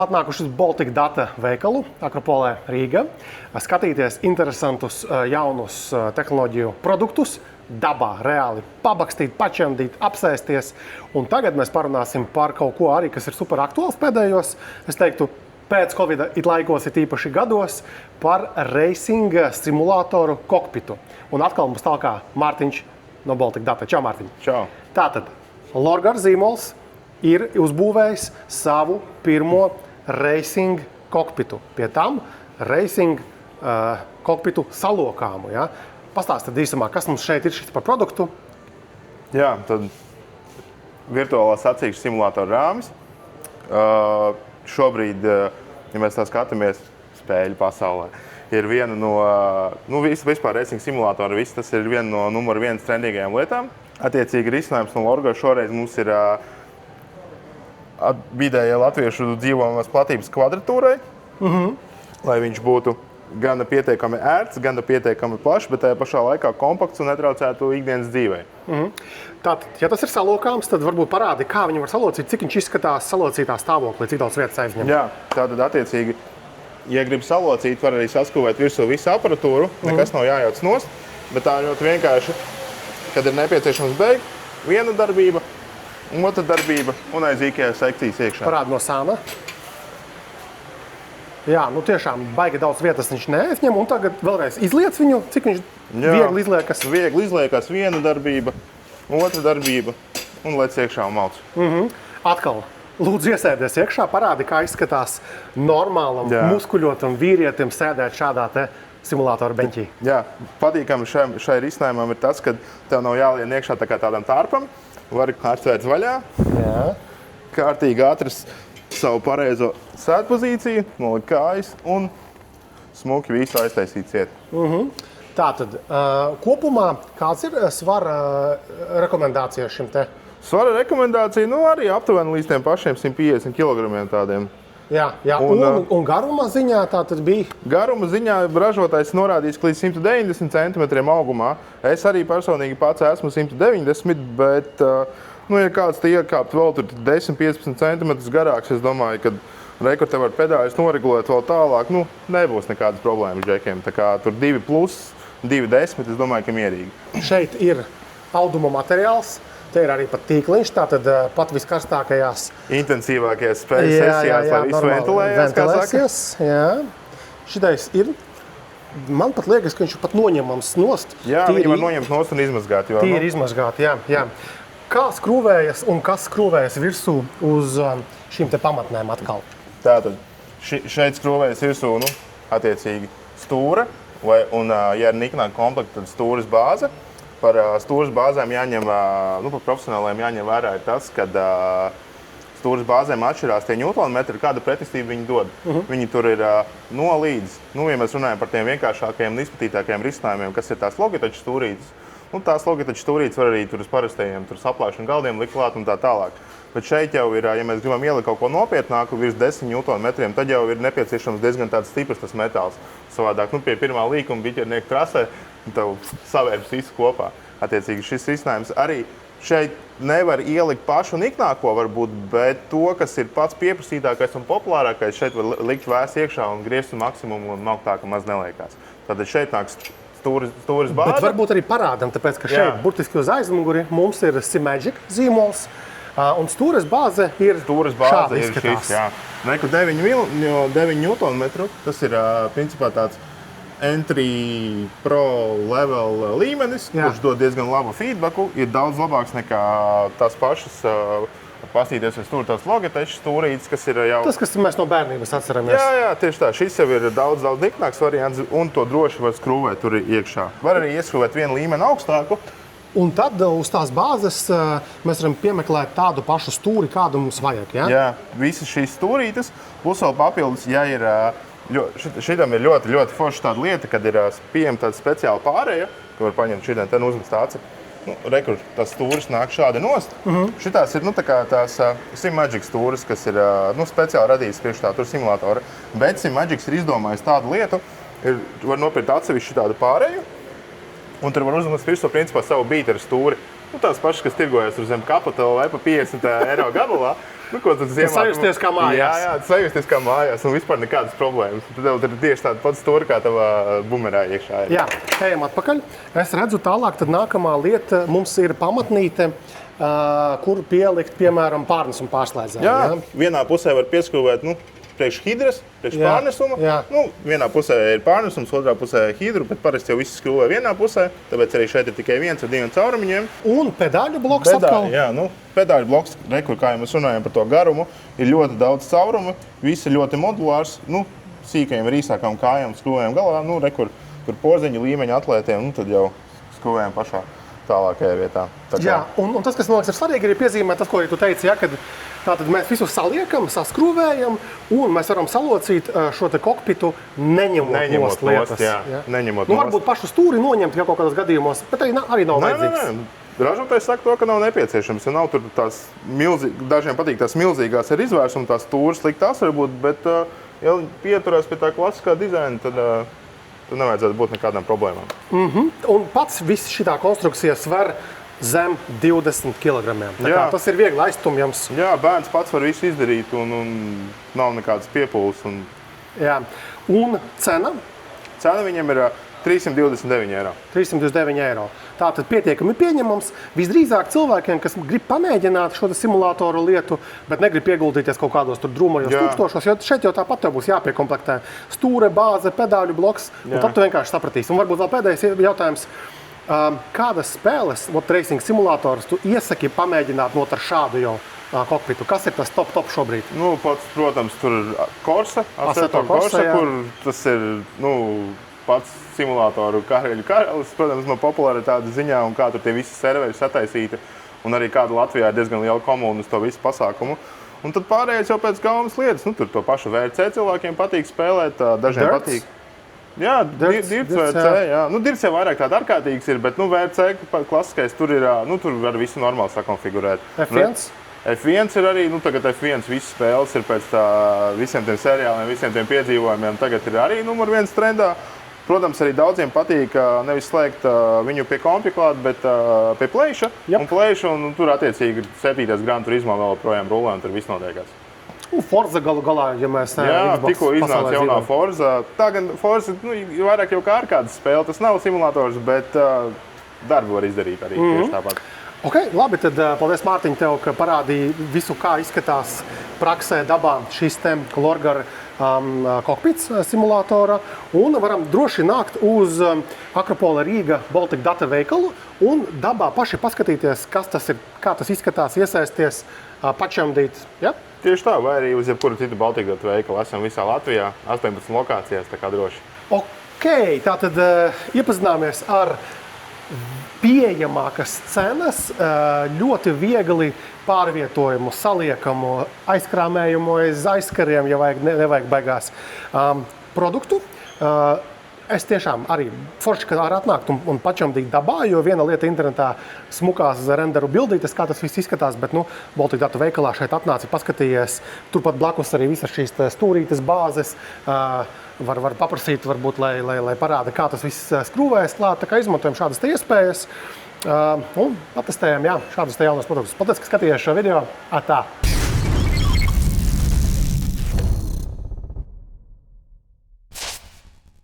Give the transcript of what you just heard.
Atnākuši uz Baltic Data veikalu Akropolē Rīga, skatīties interesantus jaunus tehnoloģiju produktus, dabā reāli pabakstīt, pačemdīt, apsēsties. Un tagad mēs parunāsim par kaut ko arī, kas ir super aktuāls pēdējos, es teiktu, pēc Covid laikos, ir īpaši gados, par racing simulātoru kokpitu. Un atkal mums talkā Mārtiņš no Baltic Data. Čau, Mārtiņ! Čau! Tātad, Lorgar Zīmols ir uzbūvējis savu pirmo racing kokpitu. Pie tam racing kokpitu salokāmu. Ja? Pastāstiet īsumā, kas mums šeit ir šis par produktu? Jā, tad virtuālā sacīkšu simulātora rāmis. Šobrīd, ja mēs tā skatāmies spēļu pasaulē, ir viena no vispār racing simulātora, tas ir viena no numur 1 trendīgajām lietām. Attiecīgi risinājums no Lorgar šoreiz mums ir vidējai latviešu dzīvojamās platības kvadratūrai, lai viņš būtu gan pietiekami ērts, gan pietiekami plašs, bet tajā pašā laikā kompakts un netraucētu ikdienas dzīvei. Tātad, ja tas ir salokāms, tad varbūt parādi, kā viņu var salocīt, cik viņš izskatās salocītā stāvoklī, cik daudz vietas aizņem. Jā, tātad attiecīgi, ja grib salocīt, var arī saskuvēt virsū visu aparatūru, nekas nav jājauc nost, bet tā ļoti vienkārši, kad ir nepieciešams beigt viena darbība, otra darbība un aiz IKEA sekcijas iekšā. Parādi no sāna. Jā, nu tiešām baigi daudz vietas viņš neaizņem, un tagad vēlreiz izliec viņu, cik viņš viegli izliekas. Viegli izliekas viena darbība, otra darbība un lec iekšā un malc. Atkal, lūdzu iesēdies iekšā, parādi, kā izskatās normālam, muskuļotam vīrietim sēdēt šādā te simulātora beņķī. Jā, patīkami šai risinājumam ir tas, ka tev nav jālien iekšā tā kā tādam tārpam, vari atvērt vaļā, kārtīgi atrast savu pareizo sēdpozīciju, nolikt kājas un smuki visu aiztaisīt ciet. Tātad, kopumā kāds ir svara rekomendācijas šim te? Svara rekomendācija, arī aptuveni līdz tiem pašiem 150 kg tādiem. Jā, un garuma ziņā tā tad bija? Garuma ziņā ražotājs norādījis līdz 190 cm augumā. Es arī personīgi pats esmu 190, bet, ja kāds te iekāpt vēl tur 10-15 cm garāks, es domāju, ka rekur te var pedāļus noregulēt vēl tālāk, nebūs nekādas problēmas džekiem. Tā kā tur 2+, 2,10, es domāju, ka mierīgi. Šeit ir auduma materiāls. Te ir arī pat tīkliņš, tātad pat viskarstākajās intensīvākajās spēļu sesijās, lai visu ventilēsies. Jā. Šitais ir, man pat liekas, ka viņš ir pat noņemams nost. Jā, viņi var noņemt nost un izmazgāt. Tīri izmazgāt, jā. Kā skrūvējas un kas skrūvējas virsū uz šīm te pamatnēm atkal? Tātad, šeit skrūvējas virsū, attiecīgi stūra, un, ja ir niknāka komplekta, tad stūras bāze. Par stūras bāzēm jāņem, par profesionāliem jāņem vērā ir tas, ka stūras bāzēm atšķirās tie ņūtonmetri, kāda pretestība viņi dod. Viņi tur ir no līdz, ja mēs runājam par tiem vienkāršākajiem un izplatītākajiem risinājumiem, kas ir tās Logitech stūrītes. Tās Logitech stūrītes var arī tur uz parastajiem saplākšanu galdiem likt klāt un tā tālāk. Bet šeit jau ir, ja mēs gribam ielikt kaut ko nopietnāku virs 10 Nm, tad jau ir nepieciešams diezgan tāds stiprs tas metāls. Savādāk, pie pirmā līkuma biķernieku trasē, tev savērps visu kopā. Attiecīgi šis risinājums arī šeit nevar ielikt pašu niknāko varbūt, bet to, kas ir pats pieprasītākais un populārākais, šeit var likt vēs iekšā un griezt maksimumu un maukt tā, ka maz neliekās. Tātad šeit nāks stūras bāze. Bet varbūt arī parādam, tāpēc, ka šeit burtiski uz aizmuguri mums ir SIMAGIC zīmols. Un stūras bāze ir šāda izskatās. Neku 9 Nm, tas ir principā tāds entry pro level līmenis, kurš dod diezgan labu feedbacku. Ir daudz labāks nekā tās pašas pastīties uz stūri tās Logitech stūrītes, kas ir jau... Tas, kas mēs no bērnības atceramies. Jā, tieši tā. Šis jau ir daudz niknāks variants un to droši var skrūvēt tur iekšā. Var arī ieskrūvēt vienu līmeni augstāku. Un tad uz tās bāzes mēs varam piemeklēt tādu pašu stūri, kādu mums vajag, ja? Jā, visas šīs stūrītes, plus vēl papildus, ja ir, šitam ir ļoti, ļoti forša tāda lieta, kad ir pieejama tāda speciāla pārēja, ka var paņemt šitien, ten uzmest tāci. Rekur, tās stūris nāk šādi nost. Šitās ir, tā kā tās SIMAGIC stūris, kas ir, speciāli radītas priekš tā tur simulātora. Bet SIMAGIC ir izdomājis tādu lietu, var nopirkt atsevišķu tādu pārēju, un tur var uzmest virsū principā savu bīteru stūri. tās pašas, kas tirgojas tur zem kapata vai pa 50 eiro gabalā. Ko tad sajusties kā mājās. Jā, sajusties kā mājās un vispār nekādas problēmas. Tad tev ir tieši tāda pats stūra, kā tavā bumerā iekšā ir. Jā, ejam atpakaļ. Es redzu tālāk, tad nākamā lieta mums ir pamatnīte, kur pielikt, piemēram, pārnesumu pārslēdzēju. Jā, vienā pusē var pieskrūvēt, priekš hidras, priekš pārnesuma. Vienā pusē ir pārnesums, otrā pusē hidru, bet parasti jau viss skrūvē vienā pusē, tāpēc arī šeit ir tikai viens ar 2 caurumiņiem. Un pedāļu bloks atkal? Jā, pedāļu bloks, kā jau mēs runājam par to garumu, ir ļoti daudz caurumu, viss ir ļoti modulārs, sīkajiem ar īsākām kājām skrūvējam galā, kur porziņu līmeņa atlētiem, tad jau skrūvējam pašā tālākajā vietā. Jā, un tas, kas man liekas ir svarīgi, ir piezīmēt tas, ko tu teici, kad tātad mēs visu saliekam, saskrūvējam, un mēs varam salocīt šo te kokpitu, neņemot nost lietas. Neņemot nost. Varbūt pašu stūri noņemt kaut kādos gadījumos, bet arī nav vajadzīgs. Ražotājs saka to, ka nav nepieciešams. Ja nav tur tās dažiem patīk tās milzīgās ar izvērsumu, tās stūras sliktās varbūt, bet ja pieturās pie tā klasiskā dizaina, tad nevajadzētu būt nekādām problēmām. Un pats viss šitā konstrukcija sver zem 20 kg. Tas ir viegli aiztumjams. Jā, bērns pats var visu izdarīt un nav nekādas piepūles. Jā. Un cena? Cena viņam ir 329 eiro. 329 eiro. Tātad pietiekami pieņemams. Visdrīzāk cilvēkiem, kas grib pamēģināt šo simulātoru lietu, bet negrib ieguldīties kaut kādos tur drūmajos tūkstošos, jo šeit jau tāpat tev būs jāpiekomplektē stūre, bāze, pedāļu bloks, un tad tu vienkārši sapratīsi. Un varbūt vēl pēdējais jautājums. Kādas spēles, racing simulators, tu iesaki pamēģināt ar šādu jau kokpitu? Kas ir tas top šobrīd? Protams, tur ir Corsa, Assetto Corsa, kur tas ir, pats simulātoru karēļu karalis, protams, no popularitātes ziņā un kā tur tie visi serveri sataisīti. Un arī kāda Latvijā ir diezgan liela komūna uz to visu pasākumu. Un tad pārējais jau pēc galvenas lietas. Tur to pašu VRC cilvēkiem patīk spēlēt, dažiem patīk. Jā, Dirts VRC, jā. Dirts jau vairāk tāda ārkārtīgs ir, bet VRC klasiskais tur ir, tur var visu normāli sakonfigurēt. F1? F1 ir arī, tagad F1 visas spēles ir pēc visiem tiem seriāliem, visiem tiem piedzīvojumiem. Tagad ir arī numur 1 trendā. Protams, arī daudziem patīk nevis slēgt viņu pie kompja klāt, bet pie plēša. Un tur attiecīgi 7. Gran Turismo vēl projām rulē un tur viss notiekās. Forza galu galā, ja mēs tikko iznāca jaunā Forza. Tā gan Forza vairāk jau kā ārkārtas spēle, tas nav simulators, bet darbu var izdarīt arī tieši tāpat. Labi, tad paldies Mārtiņ tev, ka parādīji visu, kā izskatās praksē dabā šis te Lorgar kokpits simulātora. Un varam droši nākt uz Akropola Rīga Baltic Data veikalu un dabā paši paskatīties, kas tas ir, kā tas izskatās, iesaisties, pačamdīt. Ja? Tieši tā, vai arī uz jebkuru citu Baltic Data veikalu. Esam visā Latvijā, 18 lokācijās, tā kā droši. Tātad iepazināmies ar pieejamākas cenas, ļoti viegli pārvietojumu, saliekamu, aizkrāmējumu aiz aizkariem, ja nevajag baigās produktu. Es tiešām arī forši, ka var atnākt un pačamdīt dabā, jo viena lieta internetā smukās renderu bildītes, kā tas viss izskatās, bet Baltic Data veikalā šeit atnāci, paskatījies, turpat blakus arī visas šīs stūrītes bāzes, var paprasīt, varbūt, lai parāda, kā tas viss skrūvējas klāt, tā kā izmantojam šādas te iespējas un patestējam, šādas te jaunas produktus. Paldies, ka skatījāties šo video. Tā!